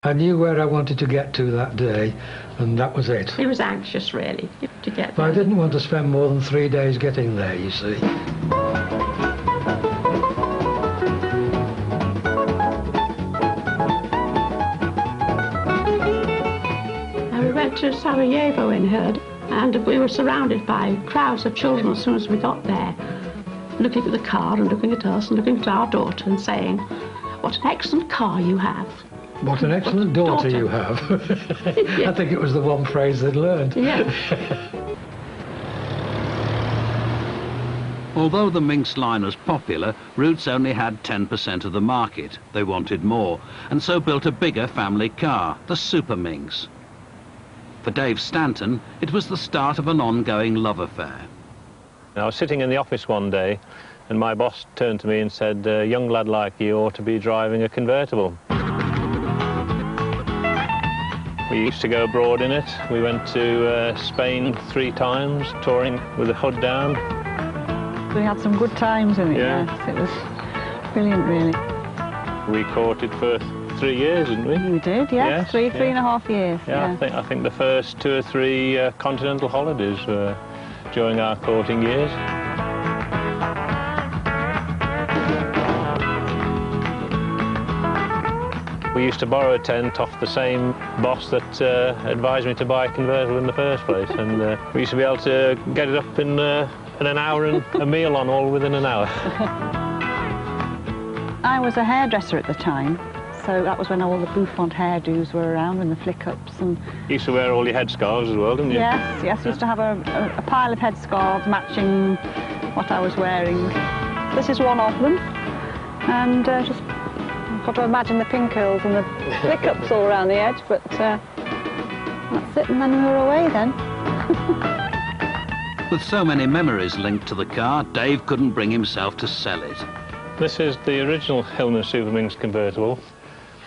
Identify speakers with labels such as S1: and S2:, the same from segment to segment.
S1: I knew where I wanted to get to that day, and that was it.
S2: He was anxious, really, to get
S1: But
S2: there.
S1: I didn't want to spend more than 3 days getting there, you see.
S2: We went to Sarajevo in Herd, and we were surrounded by crowds of children as soon as we got there, looking at the car and looking at us and looking at our daughter and saying, "What an excellent car you have."
S1: What an excellent daughter you have.
S2: Yeah.
S1: I think it was the one phrase they'd learned.
S2: Yeah.
S3: Although the Minx line was popular, Rootes only had 10% of the market. They wanted more, and so built a bigger family car, the Super Minx. For Dave Stanton, it was the start of an ongoing love affair.
S4: I was sitting in the office one day, and my boss turned to me and said, "A young lad like you ought to be driving a convertible." We used to go abroad in it. We went to Spain 3 times, touring with the hood down.
S5: We had some good times in it,
S4: Yeah.
S5: yes. It was brilliant, really.
S4: We courted for 3 years, didn't we?
S5: We did, yes.
S4: Yes,
S5: Three
S4: yeah.
S5: and a half years.
S4: Yeah, I think the first 2 or 3 continental holidays were during our courting years. We used to borrow a tent off the same boss that advised me to buy a convertible in the first place, and we used to be able to get it up in an hour and a meal on all within an hour.
S5: I was a hairdresser at the time, so that was when all the bouffant hairdos were around and the flick-ups and...
S4: You used to wear all your headscarves as well, didn't you?
S5: Yes, yes, we used to have a pile of headscarves matching what I was wearing. This is one of them, and just got to imagine the pin curls and the flick-ups all around the edge, but that's it, and then we were away then.
S3: With so many memories linked to the car, Dave couldn't bring himself to sell it.
S4: This is the original Hillman Super Minx convertible.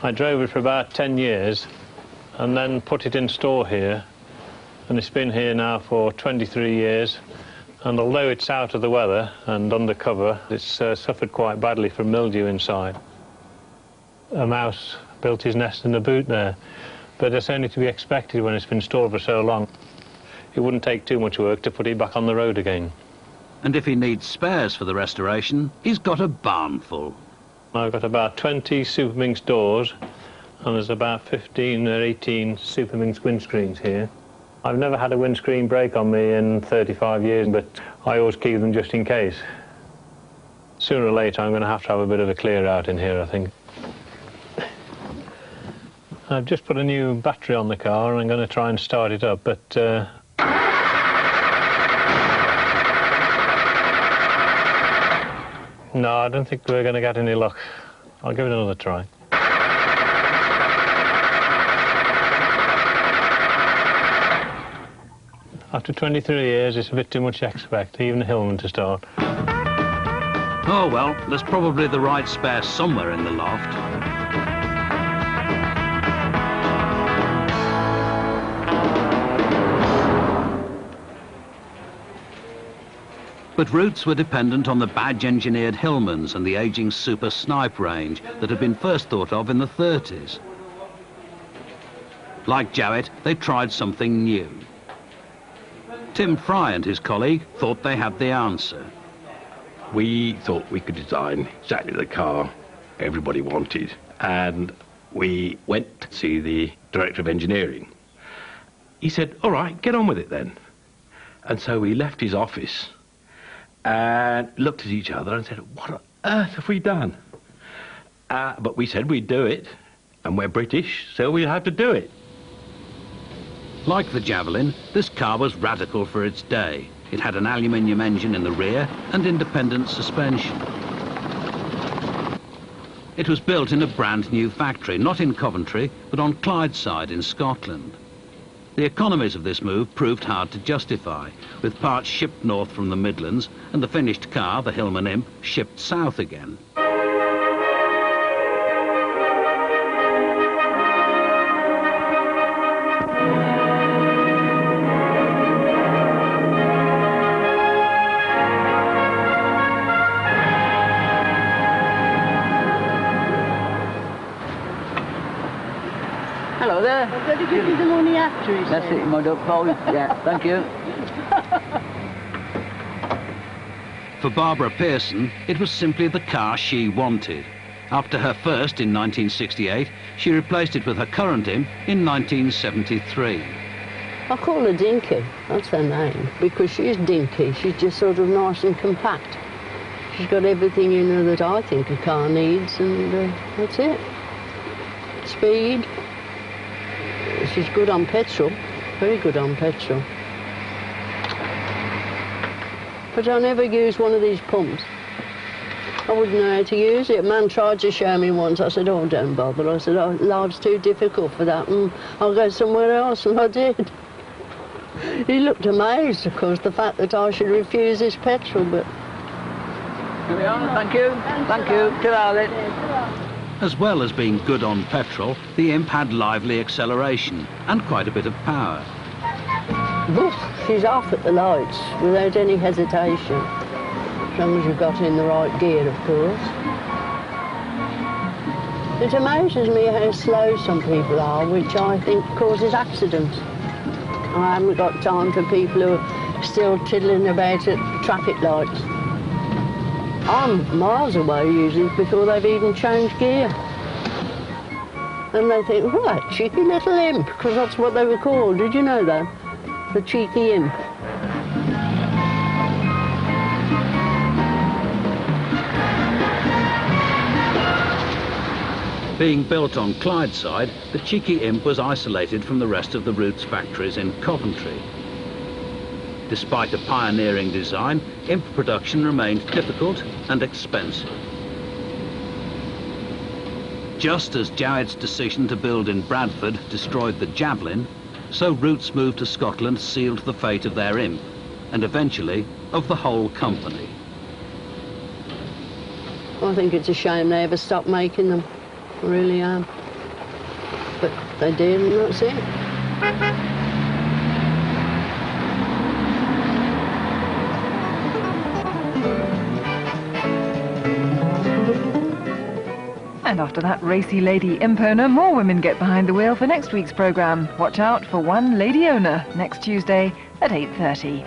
S4: I drove it for about 10 years and then put it in store here, and it's been here now for 23 years, and although it's out of the weather and under cover, it's suffered quite badly from mildew inside. A mouse built his nest in the boot there, but it's only to be expected when it's been stored for so long. It wouldn't take too much work to put it back on the road again.
S3: And if he needs spares for the restoration, he's got a barn full.
S4: I've got about 20 Super Minx doors, and there's about 15 or 18 Super Minx windscreens here. I've never had a windscreen break on me in 35 years, but I always keep them just in case. Sooner or later, I'm going to have a bit of a clear out in here, I think. I've just put a new battery on the car, and I'm going to try and start it up, but no, I don't think we're going to get any luck. I'll give it another try. After 23 years, it's a bit too much to expect, even a Hillman to start.
S3: Oh well, there's probably the right spare somewhere in the loft. But Rootes were dependent on the badge-engineered Hillmans and the ageing Super Snipe range that had been first thought of in the 30s. Like Jowett, they tried something new. Tim Fry and his colleague thought they had the answer.
S6: We thought we could design exactly the car everybody wanted, and we went to see the director of engineering. He said, "All right, get on with it then." And so we left his office and looked at each other and said, "What on earth have we done?" But we said we'd do it, and we're British, so we'll have to do it.
S3: Like the Javelin, this car was radical for its day. It had an aluminium engine in the rear and independent suspension. It was built in a brand new factory, not in Coventry, but on Clydeside in Scotland. The economies of this move proved hard to justify, with parts shipped north from the Midlands and the finished car, the Hillman Imp, shipped south again.
S7: Hello there.
S8: I'm going to give you the money after, he
S7: That's
S8: said.
S7: it, my duck. Oh, yeah, thank you.
S3: For Barbara Pearson, it was simply the car she wanted. After her first in 1968, she replaced it with her current imp in 1973.
S9: I call her Dinky, that's her name, because she's dinky. She's just sort of nice and compact. She's got everything in her that I think a car needs, and that's it. Speed. She's good on petrol, very good on petrol. But I never use one of these pumps. I wouldn't know how to use it. A man tried to show me once. I said, oh, don't bother. I said, oh, life's too difficult for that, and I'll go somewhere else, and I did. He looked amazed, of course, the fact that I should refuse this petrol, but...
S7: Here we are, thank you. Thank you. Ta-ra then.
S3: As well as being good on petrol, the imp had lively acceleration and quite a bit of power.
S9: Oof, she's off at the lights without any hesitation, as long as you've got in the right gear, of course. It amazes me how slow some people are, which I think causes accidents. I haven't got time for people who are still tiddling about at traffic lights. I'm miles away usually before they've even changed gear. And they think, well, that cheeky little imp, because that's what they were called. Did you know that? The cheeky imp.
S3: Being built on Clydeside, the cheeky imp was isolated from the rest of the Roots factories in Coventry. Despite a pioneering design, imp production remained difficult and expensive. Just as Jowett's decision to build in Bradford destroyed the Javelin, so Roots' move to Scotland sealed the fate of their imp, and eventually of the whole company.
S9: I think it's a shame they ever stopped making them. I really am. But they did, and that's it.
S10: And after that racy lady imp owner, more women get behind the wheel for next week's programme. Watch out for One Lady Owner next Tuesday at 8:30.